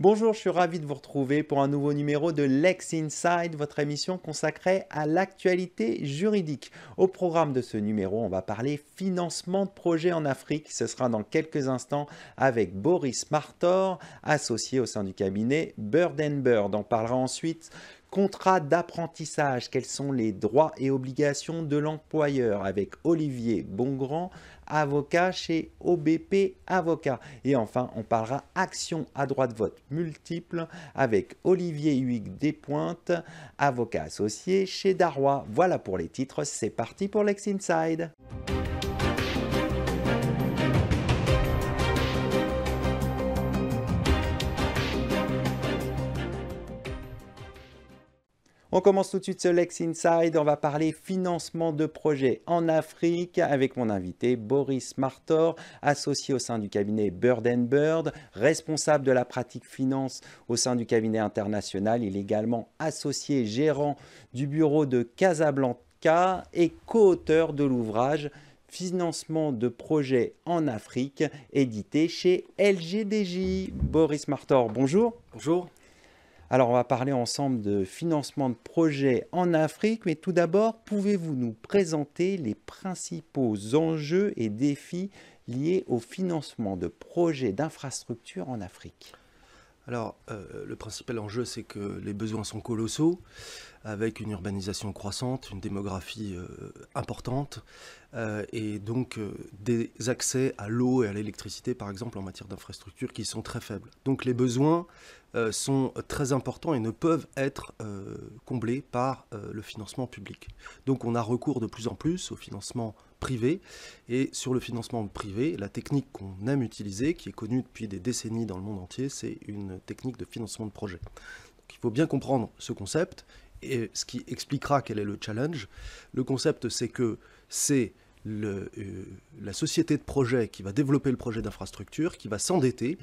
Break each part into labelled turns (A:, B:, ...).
A: Bonjour, je suis ravi de vous retrouver pour un nouveau numéro de Lex Inside, votre émission consacrée à l'actualité juridique. Au programme de ce numéro, on va parler financement de projets en Afrique. Ce sera dans quelques instants avec Boris Martor, associé au sein du cabinet Bird Bird. On parlera ensuite contrat d'apprentissage, quels sont les droits et obligations de l'employeur avec Olivier Bongrand, avocat chez OBP Avocat. Et enfin, on parlera action à droit de vote multiple avec Olivier Huyghe Despointes, avocat associé chez Darrois. Voilà pour les titres, c'est parti pour Lex Inside. On commence tout de suite ce Lex Inside, on va parler financement de projets en Afrique avec mon invité Boris Martor, associé au sein du cabinet Bird Bird, responsable de la pratique finance au sein du cabinet international. Il est également associé gérant du bureau de Casablanca et co-auteur de l'ouvrage Financement de projets en Afrique, édité chez LGDJ. Boris Martor, bonjour.
B: Bonjour.
A: Alors, on va parler ensemble de financement de projets en Afrique, mais tout d'abord, pouvez-vous nous présenter les principaux enjeux et défis liés au financement de projets d'infrastructures en Afrique?
B: Alors, le principal enjeu, c'est que les besoins sont colossaux, avec une urbanisation croissante, une démographie importante, et donc des accès à l'eau et à l'électricité, par exemple, en matière d'infrastructures, qui sont très faibles. Donc les besoins sont très importants et ne peuvent être comblés par le financement public. Donc on a recours de plus en plus au financement privé, et sur le financement privé, la technique qu'on aime utiliser, qui est connue depuis des décennies dans le monde entier, c'est une technique de financement de projet. Donc il faut bien comprendre ce concept, et ce qui expliquera quel est le challenge. Le concept, c'est que c'est la société de projet qui va développer le projet d'infrastructure, qui va s'endetter,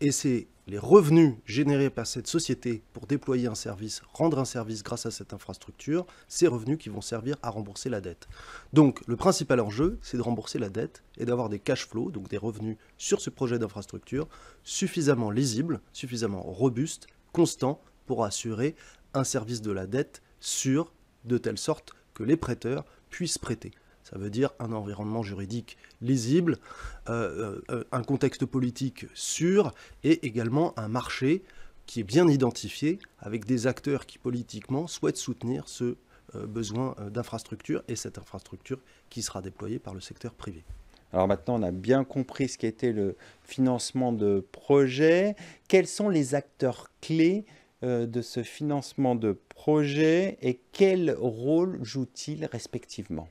B: et c'est les revenus générés par cette société pour déployer un service, rendre un service grâce à cette infrastructure, ces revenus qui vont servir à rembourser la dette. Donc le principal enjeu, c'est de rembourser la dette et d'avoir des cash flows, donc des revenus sur ce projet d'infrastructure suffisamment lisibles, suffisamment robustes, constants, pour assurer un service de la dette sûr, de telle sorte que les prêteurs puissent prêter. Ça veut dire un environnement juridique lisible, un contexte politique sûr et également un marché qui est bien identifié avec des acteurs qui politiquement souhaitent soutenir ce besoin d'infrastructure et cette infrastructure qui sera déployée par le secteur privé.
A: Alors maintenant, on a bien compris ce qu'était le financement de projets. Quels sont les acteurs clés de ce financement de projet et quel rôle jouent-ils respectivement?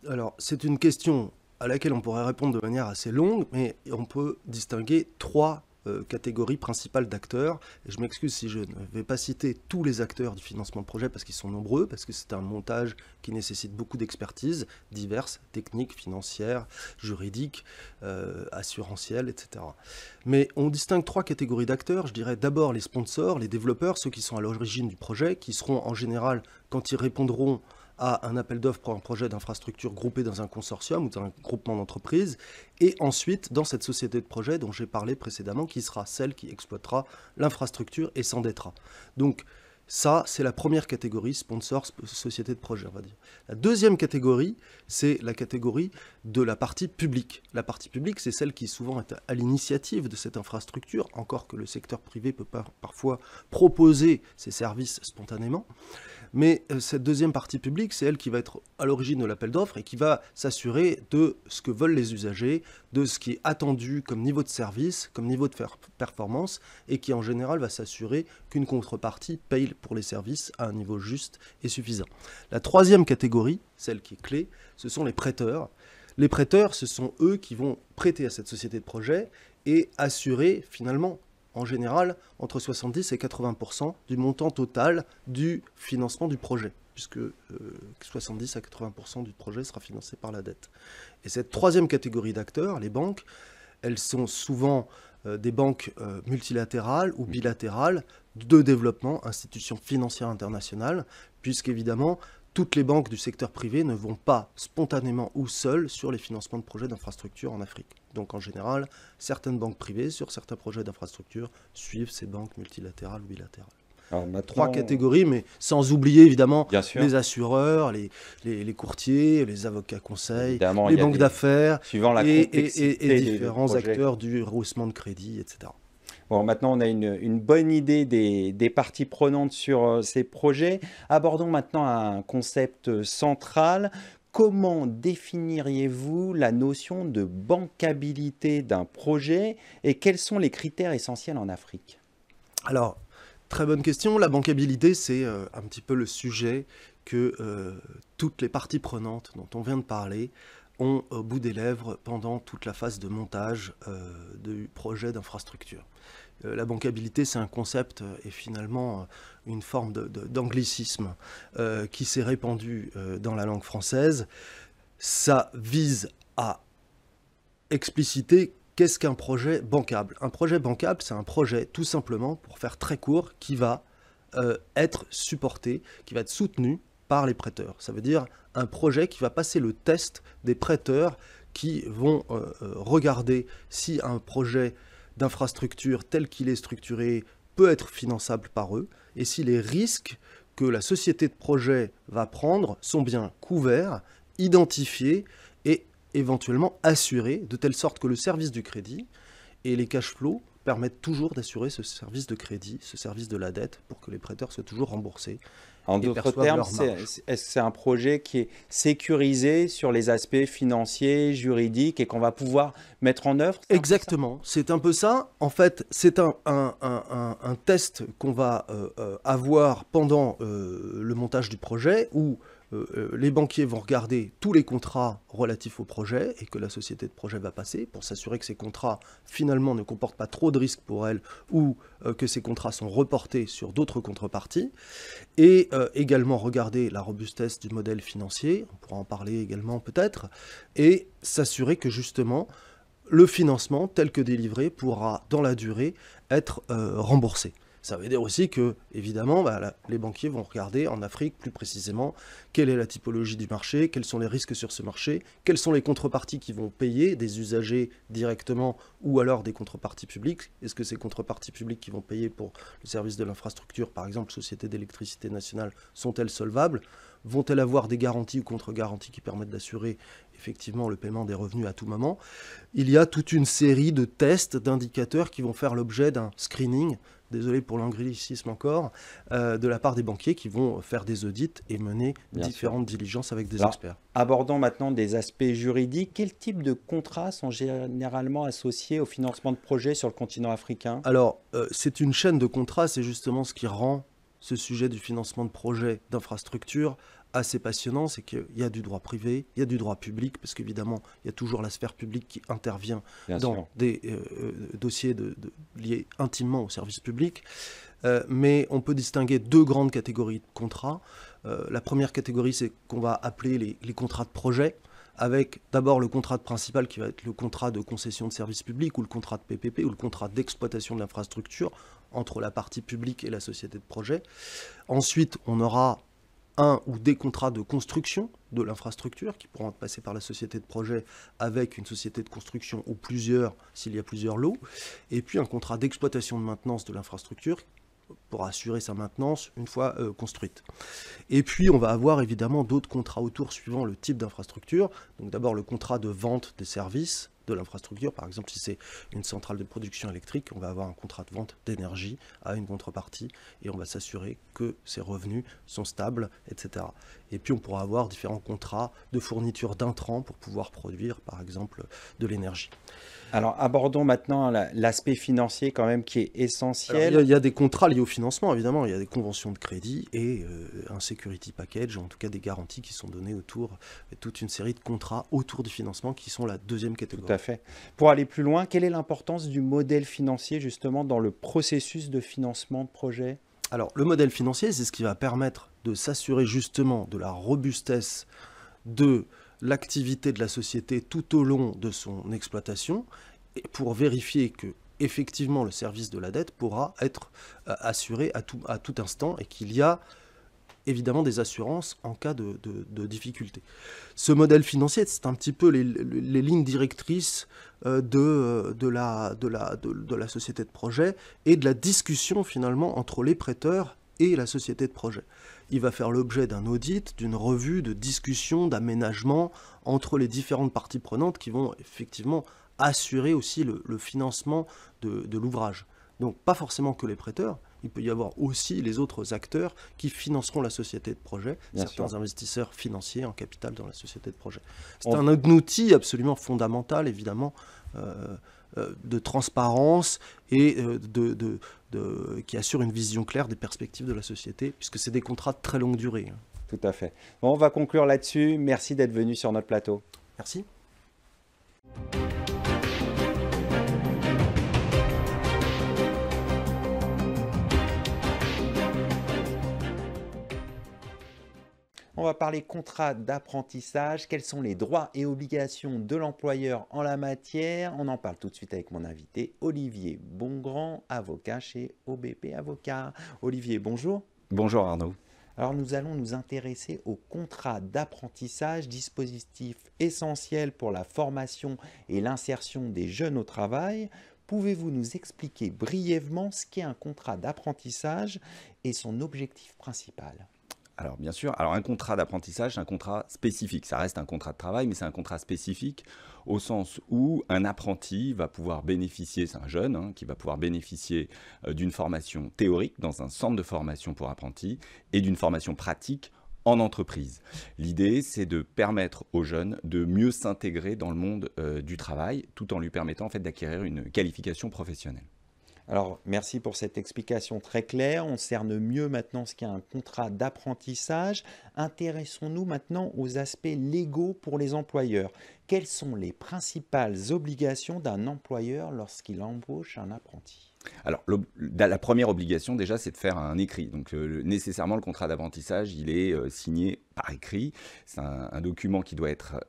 B: Alors, c'est une question à laquelle on pourrait répondre de manière assez longue, mais on peut distinguer trois catégories principales d'acteurs. Et je m'excuse si je ne vais pas citer tous les acteurs du financement de projet parce qu'ils sont nombreux, parce que c'est un montage qui nécessite beaucoup d'expertise diverses, techniques, financières, juridiques, assurantielles, etc. Mais on distingue trois catégories d'acteurs. Je dirais d'abord les sponsors, les développeurs, ceux qui sont à l'origine du projet, qui seront en général, quand ils répondront à un appel d'offres pour un projet d'infrastructure groupé dans un consortium ou dans un groupement d'entreprises, et ensuite dans cette société de projet dont j'ai parlé précédemment, qui sera celle qui exploitera l'infrastructure et s'endettera. Donc ça, c'est la première catégorie, sponsor, société de projet, on va dire. La deuxième catégorie, c'est la catégorie de la partie publique. La partie publique, c'est celle qui souvent est à l'initiative de cette infrastructure, encore que le secteur privé peut parfois proposer ses services spontanément. Mais cette deuxième partie publique, c'est elle qui va être à l'origine de l'appel d'offres et qui va s'assurer de ce que veulent les usagers, de ce qui est attendu comme niveau de service, comme niveau de performance, et qui en général va s'assurer qu'une contrepartie paye pour les services à un niveau juste et suffisant. La troisième catégorie, celle qui est clé, ce sont les prêteurs. Les prêteurs, ce sont eux qui vont prêter à cette société de projet et assurer finalement en général entre 70 et 80% du montant total du financement du projet, puisque 70 à 80% du projet sera financé par la dette. Et cette troisième catégorie d'acteurs, les banques, elles sont souvent des banques multilatérales ou bilatérales de développement, institutions financières internationales, puisqu'évidemment, toutes les banques du secteur privé ne vont pas spontanément ou seules sur les financements de projets d'infrastructure en Afrique. Donc en général, certaines banques privées sur certains projets d'infrastructure suivent ces banques multilatérales ou bilatérales.
A: Alors maintenant,
B: 3 catégories, mais sans oublier évidemment
A: bien sûr,
B: les assureurs, les courtiers, les avocats conseils,
A: évidemment,
B: les
A: il y a
B: banques d'affaires
A: suivant la
B: et
A: complexité des
B: différents
A: projets.
B: acteurs du rehaussement de crédit, etc.
A: Bon, maintenant, on a une bonne idée des parties prenantes sur ces projets. Abordons maintenant un concept central. Comment définiriez-vous la notion de bancabilité d'un projet et quels sont les critères essentiels en Afrique?
B: Alors, très bonne question. La bancabilité, c'est un petit peu le sujet que toutes les parties prenantes dont on vient de parler ont au bout des lèvres pendant toute la phase de montage du projet d'infrastructure. La bancabilité, c'est un concept et finalement une forme d'anglicisme qui s'est répandu dans la langue française. Ça vise à expliciter qu'est-ce qu'un projet bancable. Un projet bancable, c'est un projet tout simplement, pour faire très court, qui va être supporté, qui va être soutenu par les prêteurs. Ça veut dire un projet qui va passer le test des prêteurs qui vont regarder si un projet d'infrastructure tel qu'il est structuré peut être finançable par eux et si les risques que la société de projet va prendre sont bien couverts, identifiés et éventuellement assurés, de telle sorte que le service du crédit et les cash flows permettent toujours d'assurer ce service de crédit, ce service de la dette, pour que les prêteurs soient toujours remboursés.
A: En
B: Et
A: d'autres
B: perçoivent
A: termes,
B: leur marge.
A: est-ce que c'est un projet qui est sécurisé sur les aspects financiers, juridiques et qu'on va pouvoir mettre en œuvre? C'est un peu ça?
B: Exactement, c'est un peu ça. En fait, c'est un test qu'on va avoir pendant le montage du projet où les banquiers vont regarder tous les contrats relatifs au projet et que la société de projet va passer pour s'assurer que ces contrats finalement ne comportent pas trop de risques pour elle ou que ces contrats sont reportés sur d'autres contreparties et également regarder la robustesse du modèle financier, on pourra en parler également peut-être, et s'assurer que justement le financement tel que délivré pourra dans la durée être remboursé. Ça veut dire aussi que, évidemment, les banquiers vont regarder en Afrique plus précisément quelle est la typologie du marché, quels sont les risques sur ce marché, quelles sont les contreparties qui vont payer, des usagers directement ou alors des contreparties publiques. Est-ce que ces contreparties publiques qui vont payer pour le service de l'infrastructure, par exemple Société d'électricité nationale, sont-elles solvables? Vont-elles avoir des garanties ou contre-garanties qui permettent d'assurer effectivement le paiement des revenus à tout moment? Il y a toute une série de tests, d'indicateurs qui vont faire l'objet d'un screening, désolé pour l'anglicisme encore, de la part des banquiers qui vont faire des audits et mener différentes diligences avec des experts.
A: Abordons maintenant des aspects juridiques. Quel type de contrats sont généralement associés au financement de projets sur le continent africain?
B: Alors, c'est une chaîne de contrats, c'est justement ce qui rend ce sujet du financement de projets d'infrastructure assez passionnant, c'est qu'il y a du droit privé, il y a du droit public, parce qu'évidemment, il y a toujours la sphère publique qui intervient dans des dossiers liés intimement au service public. Mais on peut distinguer 2 grandes catégories de contrats. La première catégorie, c'est qu'on va appeler les contrats de projet, avec d'abord le contrat principal qui va être le contrat de concession de service public ou le contrat de PPP ou le contrat d'exploitation de l'infrastructure entre la partie publique et la société de projet. Ensuite, on aura un ou des contrats de construction de l'infrastructure qui pourront passer par la société de projet avec une société de construction ou plusieurs s'il y a plusieurs lots. Et puis un contrat d'exploitation de maintenance de l'infrastructure pour assurer sa maintenance une fois construite. Et puis on va avoir évidemment d'autres contrats autour suivant le type d'infrastructure. Donc d'abord le contrat de vente des services de l'infrastructure. Par exemple, si c'est une centrale de production électrique, on va avoir un contrat de vente d'énergie à une contrepartie et on va s'assurer que ses revenus sont stables, etc. Et puis on pourra avoir différents contrats de fourniture d'intrants pour pouvoir produire, par exemple, de l'énergie.
A: Alors, abordons maintenant l'aspect financier quand même qui est essentiel.
B: Alors, il y a des contrats liés au financement, évidemment. Il y a des conventions de crédit et un security package, en tout cas des garanties qui sont données autour, toute une série de contrats autour du financement qui sont la deuxième catégorie.
A: Tout à fait. Pour aller plus loin, quelle est l'importance du modèle financier justement dans le processus de financement de projet?
B: Alors, le modèle financier, c'est ce qui va permettre de s'assurer justement de la robustesse de l'activité de la société tout au long de son exploitation et pour vérifier que effectivement le service de la dette pourra être assuré à tout instant et qu'il y a évidemment des assurances en cas de difficulté. Ce modèle financier, c'est un petit peu les lignes directrices de la société de projet et de la discussion finalement entre les prêteurs et la société de projet. Il va faire l'objet d'un audit, d'une revue, de discussion, d'aménagement entre les différentes parties prenantes qui vont effectivement assurer aussi le financement de l'ouvrage. Donc pas forcément que les prêteurs, il peut y avoir aussi les autres acteurs qui financeront la société de projet, certains investisseurs financiers en capital dans la société de projet. C'est un outil absolument fondamental, évidemment, de transparence et qui assure une vision claire des perspectives de la société, puisque c'est des contrats de très longue durée.
A: Tout à fait. Bon, on va conclure là-dessus. Merci d'être venu sur notre plateau.
B: Merci.
A: On va parler contrat d'apprentissage. Quels sont les droits et obligations de l'employeur en la matière? On en parle tout de suite avec mon invité, Olivier Bongrand, avocat chez OBP Avocats. Olivier, bonjour.
C: Bonjour Arnaud.
A: Alors nous allons nous intéresser au contrat d'apprentissage, dispositif essentiel pour la formation et l'insertion des jeunes au travail. Pouvez-vous nous expliquer brièvement ce qu'est un contrat d'apprentissage et son objectif principal ?
C: Alors bien sûr, un contrat d'apprentissage, c'est un contrat spécifique. Ça reste un contrat de travail, mais c'est un contrat spécifique au sens où un apprenti va pouvoir bénéficier, c'est un jeune qui va pouvoir bénéficier d'une formation théorique dans un centre de formation pour apprentis et d'une formation pratique en entreprise. L'idée, c'est de permettre aux jeunes de mieux s'intégrer dans le monde du travail, tout en lui permettant en fait d'acquérir une qualification professionnelle.
A: Alors, merci pour cette explication très claire. On cerne mieux maintenant ce qu'est un contrat d'apprentissage. Intéressons-nous maintenant aux aspects légaux pour les employeurs. Quelles sont les principales obligations d'un employeur lorsqu'il embauche un apprenti ?
C: Alors, la première obligation, déjà, c'est de faire un écrit. Donc, nécessairement, le contrat d'apprentissage, il est signé par écrit. C'est un document qui doit être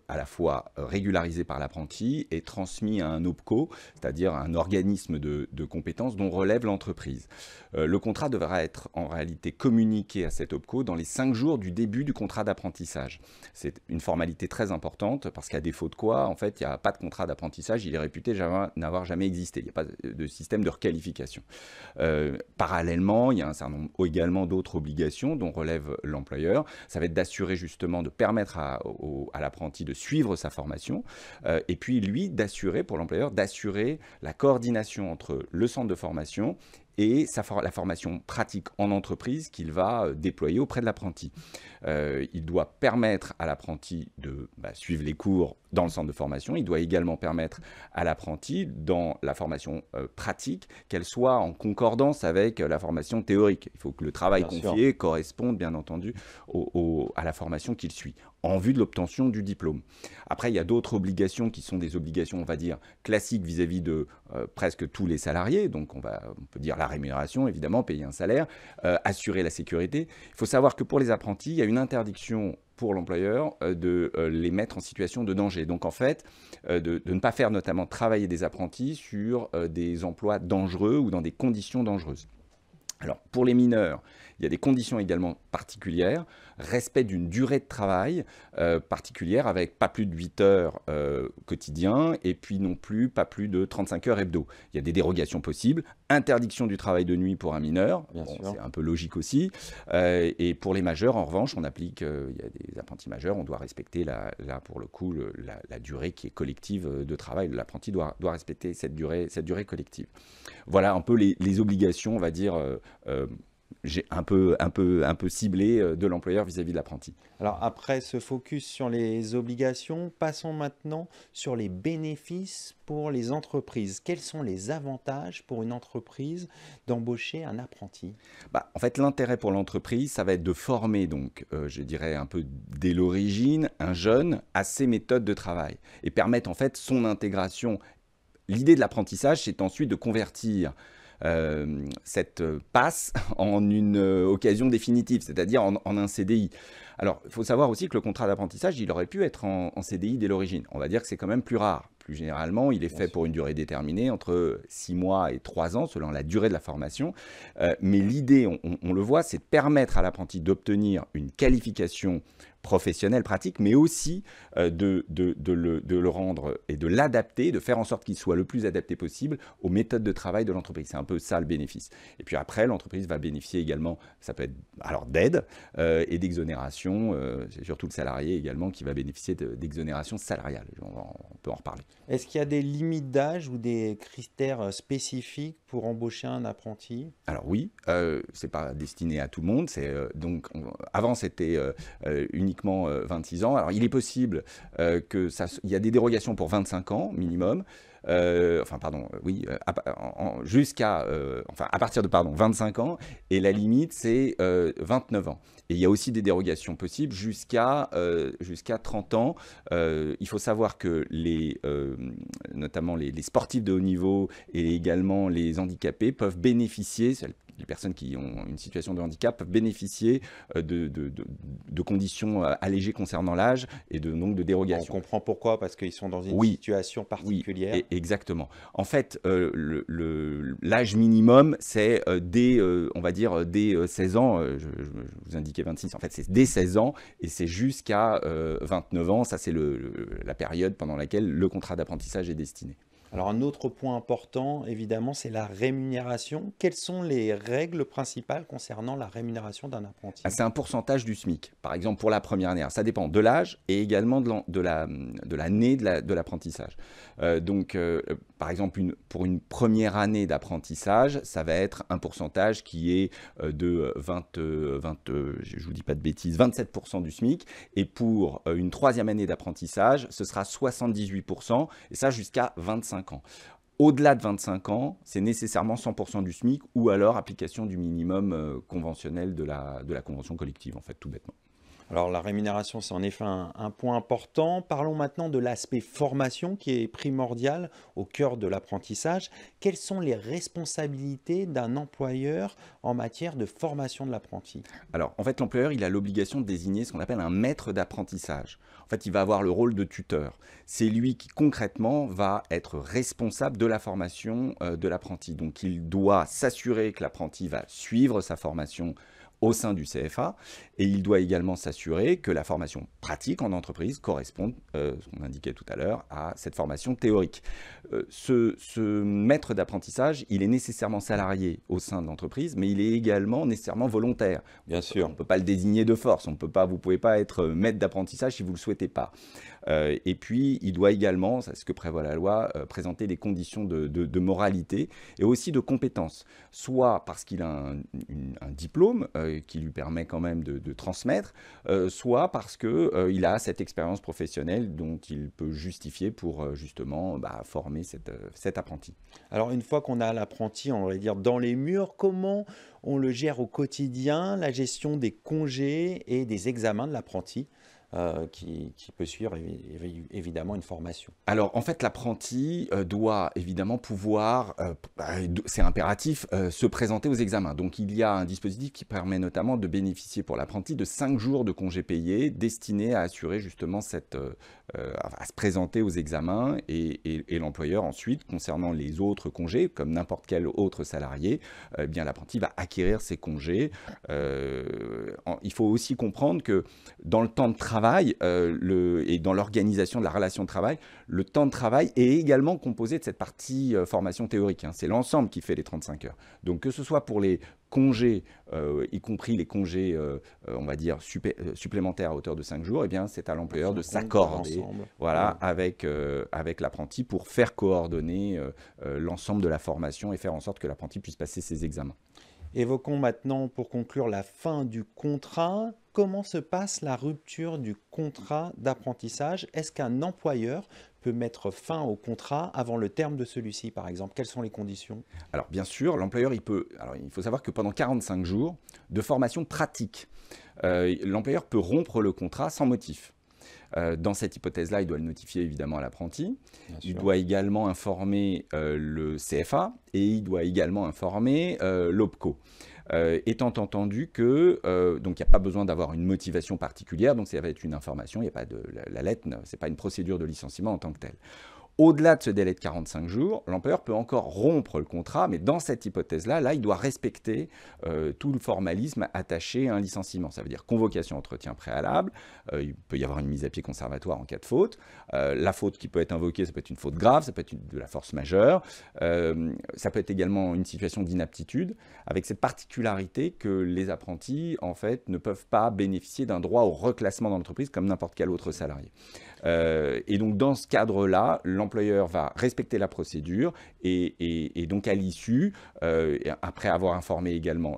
C: à la fois régularisé par l'apprenti et transmis à un OPCO, c'est-à-dire un organisme de compétences dont relève l'entreprise. Le contrat devra être en réalité communiqué à cet OPCO dans les 5 jours du début du contrat d'apprentissage. C'est une formalité très importante parce qu'à défaut de quoi, en fait, il n'y a pas de contrat d'apprentissage, il est réputé n'avoir jamais existé. Il n'y a pas de système de requalification. Parallèlement, il y a un certain nombre également d'autres obligations dont relève l'employeur. Ça va être d'assurer justement, de permettre à l'apprenti de suivre sa formation et puis lui d'assurer, pour l'employeur, d'assurer la coordination entre le centre de formation et la formation pratique en entreprise qu'il va déployer auprès de l'apprenti. Il doit permettre à l'apprenti de suivre les cours dans le centre de formation. Il doit également permettre à l'apprenti, dans la formation pratique, qu'elle soit en concordance avec la formation théorique. Il faut que le travail confié corresponde, bien entendu, à la formation qu'il suit, en vue de l'obtention du diplôme. Après, il y a d'autres obligations qui sont des obligations, on va dire, classiques vis-à-vis de presque tous les salariés. Donc, on peut dire la rémunération, évidemment, payer un salaire, assurer la sécurité. Il faut savoir que pour les apprentis, il y a une interdiction pour l'employeur de les mettre en situation de danger. Donc, en fait, de ne pas faire notamment travailler des apprentis sur des emplois dangereux ou dans des conditions dangereuses. Alors, pour les mineurs, il y a des conditions également particulières, respect d'une durée de travail particulière avec pas plus de 8 heures quotidien et puis non plus pas plus de 35 heures hebdo. Il y a des dérogations possibles, interdiction du travail de nuit pour un mineur, c'est un peu logique aussi, et pour les majeurs, en revanche, on applique, il y a des apprentis majeurs, on doit respecter là pour le coup la durée qui est collective de travail, l'apprenti doit respecter cette durée collective. Voilà un peu les obligations, on va dire, j'ai un peu ciblé de l'employeur vis-à-vis de l'apprenti.
A: Alors après ce focus sur les obligations, passons maintenant sur les bénéfices pour les entreprises. Quels sont les avantages pour une entreprise d'embaucher un apprenti ?
C: En fait, l'intérêt pour l'entreprise, ça va être de former, donc, je dirais un peu dès l'origine, un jeune à ses méthodes de travail et permettre en fait son intégration. L'idée de l'apprentissage, c'est ensuite de convertir cette passe en une occasion définitive, c'est-à-dire en un CDI. Alors, il faut savoir aussi que le contrat d'apprentissage, il aurait pu être en CDI dès l'origine. On va dire que c'est quand même plus rare plus généralement, il est fait pour une durée déterminée, entre 6 mois et 3 ans, selon la durée de la formation. Mais l'idée, on le voit, c'est de permettre à l'apprenti d'obtenir une qualification professionnelle, pratique, mais aussi de le rendre et de l'adapter, de faire en sorte qu'il soit le plus adapté possible aux méthodes de travail de l'entreprise. C'est un peu ça le bénéfice. Et puis après, l'entreprise va bénéficier également, ça peut être alors d'aide et d'exonération. C'est surtout le salarié également qui va bénéficier d'exonération salariale. On peut en reparler.
A: Est-ce qu'il y a des limites d'âge ou des critères spécifiques pour embaucher un apprenti?
C: Alors oui, c'est pas destiné à tout le monde. Avant, c'était uniquement 26 ans. Alors, il est possible il y a des dérogations pour 25 ans minimum. À partir de 25 ans, et la limite, c'est 29 ans. Et il y a aussi des dérogations possibles jusqu'à 30 ans. Il faut savoir que notamment les sportifs de haut niveau et également les handicapés peuvent bénéficier, les personnes qui ont une situation de handicap peuvent bénéficier de conditions allégées concernant l'âge et donc de dérogations.
A: On comprend pourquoi, parce qu'ils sont dans une situation particulière.
C: Oui, exactement. En fait, l'âge minimum, c'est dès 16 ans, je vous indiquais 26, en fait c'est dès 16 ans et c'est jusqu'à 29 ans, ça c'est la période pendant laquelle le contrat d'apprentissage est destiné.
A: Alors un autre point important, évidemment, c'est la rémunération. Quelles sont les règles principales concernant la rémunération d'un apprenti?
C: C'est un pourcentage du SMIC, par exemple pour la première année. Alors, ça dépend de l'âge et également de l'année de l'apprentissage. Par exemple, pour une première année d'apprentissage, ça va être un pourcentage qui est de je vous dis pas de bêtises, 27% du SMIC. Et pour une troisième année d'apprentissage, ce sera 78%, et ça jusqu'à 25 ans. Au-delà de 25 ans, c'est nécessairement 100% du SMIC ou alors application du minimum conventionnel de la convention collective, en fait, tout bêtement.
A: Alors la rémunération, c'est en effet un point important. Parlons maintenant de l'aspect formation qui est primordial au cœur de l'apprentissage. Quelles sont les responsabilités d'un employeur en matière de formation de l'apprenti?
C: Alors en fait, l'employeur, il a l'obligation de désigner ce qu'on appelle un maître d'apprentissage. En fait, il va avoir le rôle de tuteur. C'est lui qui concrètement va être responsable de la formation de l'apprenti. Donc il doit s'assurer que l'apprenti va suivre sa formation au sein du CFA, et il doit également s'assurer que la formation pratique en entreprise corresponde, ce qu'on indiquait tout à l'heure, à cette formation théorique. Ce maître d'apprentissage, il est nécessairement salarié au sein de l'entreprise, mais il est également nécessairement volontaire.
A: Bien sûr.
C: On ne peut pas le désigner de force, vous ne pouvez pas être maître d'apprentissage si vous ne le souhaitez pas. Et puis, il doit également, c'est ce que prévoit la loi, présenter des conditions de moralité et aussi de compétences, soit parce qu'il a un diplôme qui lui permet quand même de transmettre, soit parce qu'il a cette expérience professionnelle dont il peut justifier pour justement former cet apprenti.
A: Alors une fois qu'on a l'apprenti, on va dire, dans les murs, comment on le gère au quotidien, la gestion des congés et des examens de l'apprenti qui peut suivre évidemment une formation?
C: Alors en fait, l'apprenti doit évidemment pouvoir, c'est impératif, se présenter aux examens. Donc il y a un dispositif qui permet notamment de bénéficier pour l'apprenti de 5 jours de congés payés destinés à assurer justement à se présenter aux examens, et l'employeur ensuite, concernant les autres congés, comme n'importe quel autre salarié, bien l'apprenti va acquérir ces congés. Il faut aussi comprendre que dans le temps de travail, et dans l'organisation de la relation de travail, le temps de travail est également composé de cette partie formation théorique. C'est l'ensemble qui fait les 35 heures. Donc que ce soit pour les congés, y compris les congés, on va dire, supplémentaires à hauteur de 5 jours, eh bien, c'est à l'employeur de s'accorder avec l'apprenti pour faire coordonner l'ensemble de la formation et faire en sorte que l'apprenti puisse passer ses examens.
A: Évoquons maintenant, pour conclure, la fin du contrat. Comment se passe la rupture du contrat d'apprentissage? Est-ce qu'un employeur peut mettre fin au contrat avant le terme de celui-ci, par exemple? Quelles sont les conditions? Alors,
C: bien sûr, l'employeur, il faut savoir que pendant 45 jours de formation pratique, l'employeur peut rompre le contrat sans motif. Dans cette hypothèse-là, il doit le notifier évidemment à l'apprenti. Il doit également informer le CFA et il doit également informer l'OPCO. Étant entendu que donc il n'y a pas besoin d'avoir une motivation particulière, donc ça va être une information, il n'y a pas la lettre, c'est pas une procédure de licenciement en tant que telle. Au-delà de ce délai de 45 jours, l'employeur peut encore rompre le contrat, mais dans cette hypothèse-là, il doit respecter tout le formalisme attaché à un licenciement. Ça veut dire convocation, entretien préalable, il peut y avoir une mise à pied conservatoire en cas de faute. La faute qui peut être invoquée, ça peut être une faute grave, ça peut être de la force majeure, ça peut être également une situation d'inaptitude, avec cette particularité que les apprentis, en fait, ne peuvent pas bénéficier d'un droit au reclassement dans l'entreprise comme n'importe quel autre salarié. Et donc, dans ce cadre-là, l'employeur va respecter la procédure et donc, à l'issue, après avoir informé également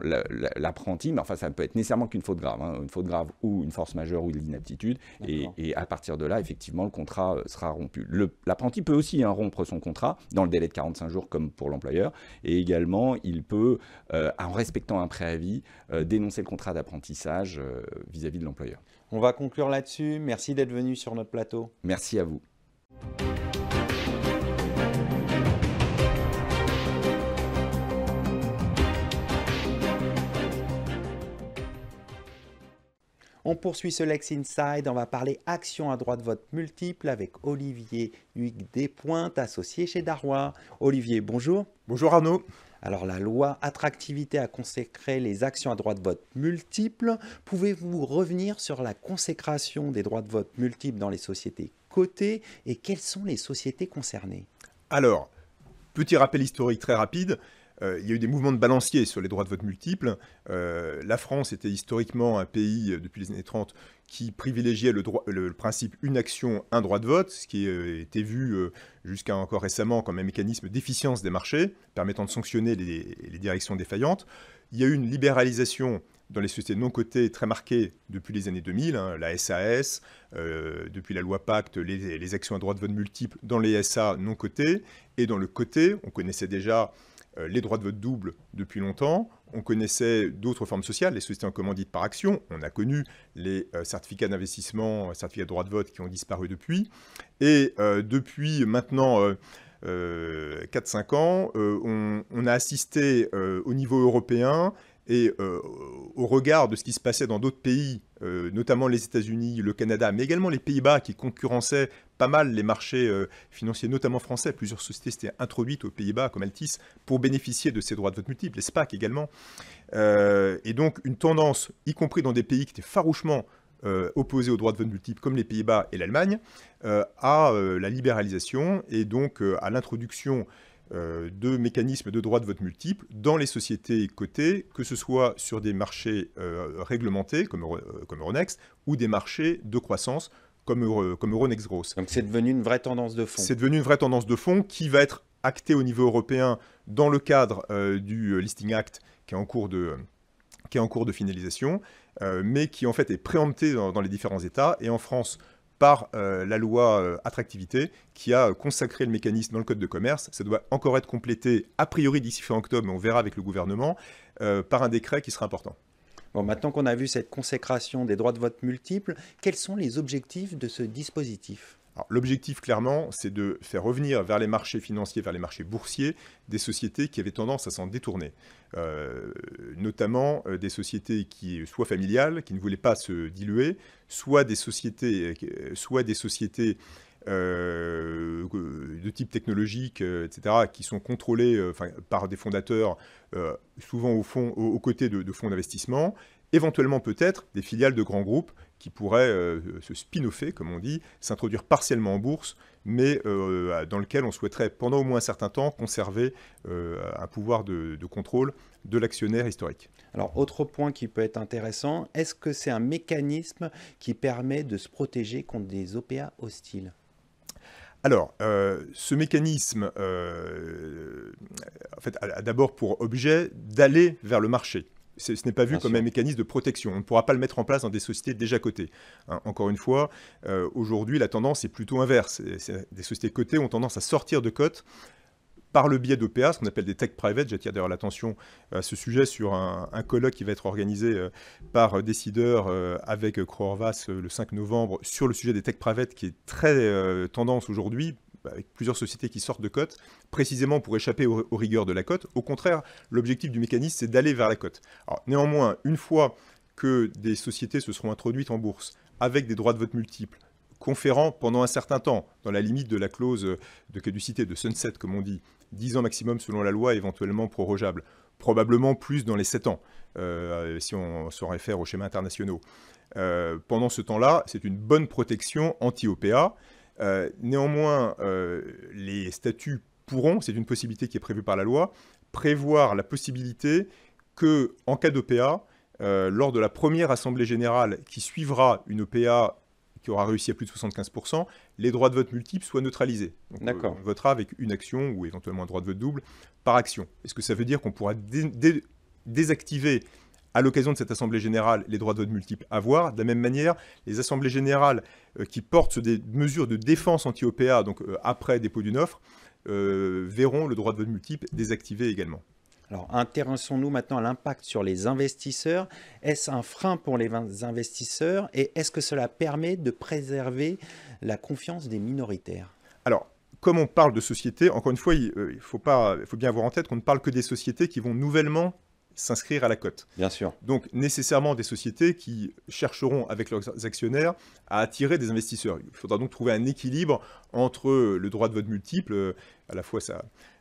C: l'apprenti, mais enfin, ça ne peut être nécessairement qu'une faute grave, une faute grave ou une force majeure ou de l'inaptitude. Et à partir de là, effectivement, le contrat sera rompu. L'apprenti peut aussi rompre son contrat dans le délai de 45 jours comme pour l'employeur. Et également, il peut, en respectant un préavis, dénoncer le contrat d'apprentissage vis-à-vis de l'employeur.
A: On va conclure là-dessus. Merci d'être venu sur notre plateau.
C: Merci à vous.
A: On poursuit ce Lex Inside, on va parler action à droit de vote multiple avec Olivier Huyghe Despointes, associé chez Darrois. Olivier, bonjour.
D: Bonjour Arnaud.
A: Alors la loi attractivité a consacré les actions à droit de vote multiples. Pouvez-vous revenir sur la consécration des droits de vote multiples dans les sociétés cotées et quelles sont les sociétés concernées?
D: Alors, petit rappel historique très rapide. Il y a eu des mouvements de balancier sur les droits de vote multiples. La France était historiquement un pays, depuis les années 30, qui privilégiait le principe une action, un droit de vote, ce qui était vu jusqu'à encore récemment comme un mécanisme d'efficience des marchés, permettant de sanctionner les directions défaillantes. Il y a eu une libéralisation dans les sociétés non cotées très marquée depuis les années 2000, la SAS, depuis la loi Pacte, les actions à droit de vote multiples dans les SA non cotées. Et dans le coté, on connaissait déjà les droits de vote double depuis longtemps. On connaissait d'autres formes sociales, les sociétés en commandite par action. On a connu les certificats d'investissement, certificats de droit de vote qui ont disparu depuis. Et depuis maintenant 4-5 ans, on a assisté au niveau européen et au regard de ce qui se passait dans d'autres pays, notamment les États-Unis, le Canada, mais également les Pays-Bas qui concurrençaient pas mal les marchés financiers, notamment français. Plusieurs sociétés s'étaient introduites aux Pays-Bas, comme Altis, pour bénéficier de ces droits de vote multiples, les SPAC également. Et donc une tendance, y compris dans des pays qui étaient farouchement opposés aux droits de vote multiples, comme les Pays-Bas et l'Allemagne, à la libéralisation et donc à l'introduction de mécanismes de droits de vote multiples dans les sociétés cotées, que ce soit sur des marchés réglementés comme Euronext ou des marchés de croissance comme Euronext Growth.
A: Donc c'est devenu une vraie tendance de fond.
D: C'est devenu une vraie tendance de fond qui va être actée au niveau européen dans le cadre du Listing Act qui est en cours de finalisation, mais qui en fait est préempté dans les différents États. Et en France, par la loi attractivité qui a consacré le mécanisme dans le code de commerce. Ça doit encore être complété a priori d'ici fin octobre, mais on verra avec le gouvernement, par un décret qui sera important.
A: Bon, maintenant qu'on a vu cette consécration des droits de vote multiples, quels sont les objectifs de ce dispositif ?
D: L'objectif, clairement, c'est de faire revenir vers les marchés financiers, vers les marchés boursiers, des sociétés qui avaient tendance à s'en détourner. Notamment des sociétés soit familiales, qui ne voulaient pas se diluer, soit des sociétés de type technologique, etc., qui sont contrôlées par des fondateurs, souvent aux côtés de fonds d'investissement, éventuellement peut-être des filiales de grands groupes qui pourraient se spin-offer, comme on dit, s'introduire partiellement en bourse, mais dans lequel on souhaiterait, pendant au moins un certain temps, conserver un pouvoir de contrôle de l'actionnaire historique.
A: Alors, autre point qui peut être intéressant, est-ce que c'est un mécanisme qui permet de se protéger contre des OPA hostiles ?
D: Alors, ce mécanisme en fait, a d'abord pour objet d'aller vers le marché. Ce n'est pas vu comme un mécanisme de protection. On ne pourra pas le mettre en place dans des sociétés déjà cotées. Encore une fois, aujourd'hui, la tendance est plutôt inverse. Des sociétés cotées ont tendance à sortir de cote par le biais d'OPA, ce qu'on appelle des tech private. J'attire d'ailleurs l'attention à ce sujet sur un colloque qui va être organisé par Décideur avec Croorvas le 5 novembre sur le sujet des tech private qui est très tendance aujourd'hui, avec plusieurs sociétés qui sortent de cote, précisément pour échapper aux rigueurs de la cote. Au contraire, l'objectif du mécanisme, c'est d'aller vers la cote. Alors, néanmoins, une fois que des sociétés se seront introduites en bourse avec des droits de vote multiples, conférant pendant un certain temps, dans la limite de la clause de caducité, de sunset comme on dit, 10 ans maximum selon la loi, éventuellement prorogeable, probablement plus dans les 7 ans, si on se réfère aux schémas internationaux. Pendant ce temps-là, c'est une bonne protection anti-OPA. Néanmoins, les statuts pourront, c'est une possibilité qui est prévue par la loi, prévoir la possibilité que, en cas d'OPA, lors de la première assemblée générale qui suivra une OPA qui aura réussi à plus de 75%, les droits de vote multiples soient neutralisés. Donc, on votera avec une action ou éventuellement un droit de vote double par action. Est-ce que ça veut dire qu'on pourra désactiver à l'occasion de cette assemblée générale les droits de vote multiples à voir? De la même manière, les assemblées générales qui portent sur des mesures de défense anti-OPA, donc après dépôt d'une offre, verront le droit de vote multiple désactivé également.
A: Alors, intéressons-nous maintenant à l'impact sur les investisseurs. Est-ce un frein pour les investisseurs et est-ce que cela permet de préserver la confiance des minoritaires?
D: Alors, comme on parle de sociétés, encore une fois, il faut bien avoir en tête qu'on ne parle que des sociétés qui vont nouvellement s'inscrire à la cote.
A: Bien sûr.
D: Donc, nécessairement des sociétés qui chercheront, avec leurs actionnaires, à attirer des investisseurs. Il faudra donc trouver un équilibre entre le droit de vote multiple, à la fois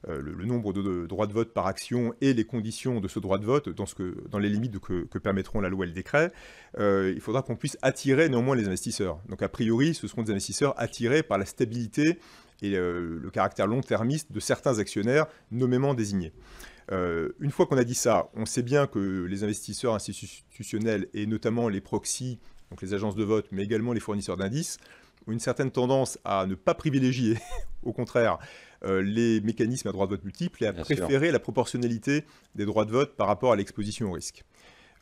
D: le nombre de droits de vote par action et les conditions de ce droit de vote, dans les limites que permettront la loi et le décret. Il faudra qu'on puisse attirer néanmoins les investisseurs. Donc, a priori, ce seront des investisseurs attirés par la stabilité et le caractère long-termiste de certains actionnaires nommément désignés. Une fois qu'on a dit ça, on sait bien que les investisseurs institutionnels et notamment les proxys, donc les agences de vote, mais également les fournisseurs d'indices, ont une certaine tendance à ne pas privilégier, au contraire, les mécanismes à droit de vote multiple et à préférer la proportionnalité des droits de vote par rapport à l'exposition au risque.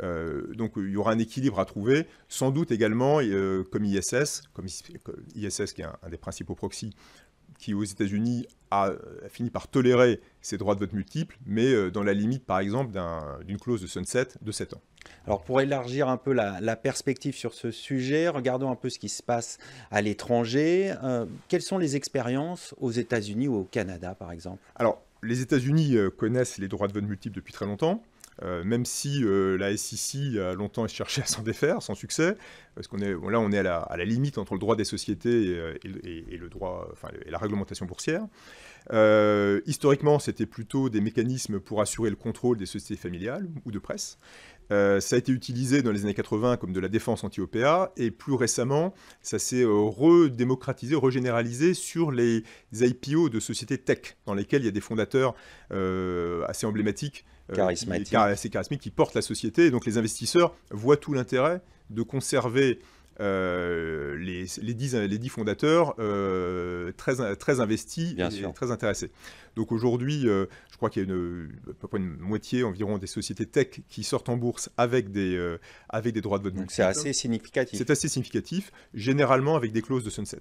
D: Donc il y aura un équilibre à trouver, sans doute également comme ISS qui est un des principaux proxys, qui aux États-Unis a fini par tolérer ces droits de vote multiples, mais dans la limite, par exemple, d'une clause de sunset de 7 ans.
A: Alors pour élargir un peu la perspective sur ce sujet, regardons un peu ce qui se passe à l'étranger. Quelles sont les expériences aux États-Unis ou au Canada, par exemple?
D: Alors, les États-Unis connaissent les droits de vote multiples depuis très longtemps. Même si la SEC a longtemps cherché à s'en défaire, sans succès, parce qu'on est à la limite entre le droit des sociétés et le droit, et la réglementation boursière. Historiquement, c'était plutôt des mécanismes pour assurer le contrôle des sociétés familiales ou de presse. Ça a été utilisé dans les années 80 comme de la défense anti-OPA, et plus récemment, ça s'est redémocratisé, régénéralisé sur les IPO de sociétés tech, dans lesquelles il y a des fondateurs assez emblématiques, assez charismatiques, qui portent la société. Et donc les investisseurs voient tout l'intérêt de conserver les 10 fondateurs très investis et très intéressés. Donc aujourd'hui, je crois qu'il y a à peu près une moitié environ des sociétés tech qui sortent en bourse avec des droits de vote.
A: Donc c'est assez significatif.
D: C'est assez significatif, généralement avec des clauses de sunset.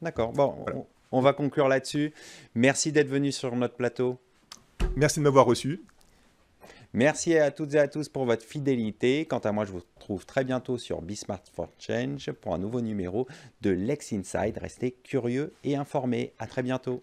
A: D'accord, bon, voilà. On va conclure là-dessus. Merci d'être venu sur notre plateau.
D: Merci de m'avoir reçu.
A: Merci à toutes et à tous pour votre fidélité. Quant à moi, je vous retrouve très bientôt sur Be Smart for Change pour un nouveau numéro de Lex Inside. Restez curieux et informés. À très bientôt.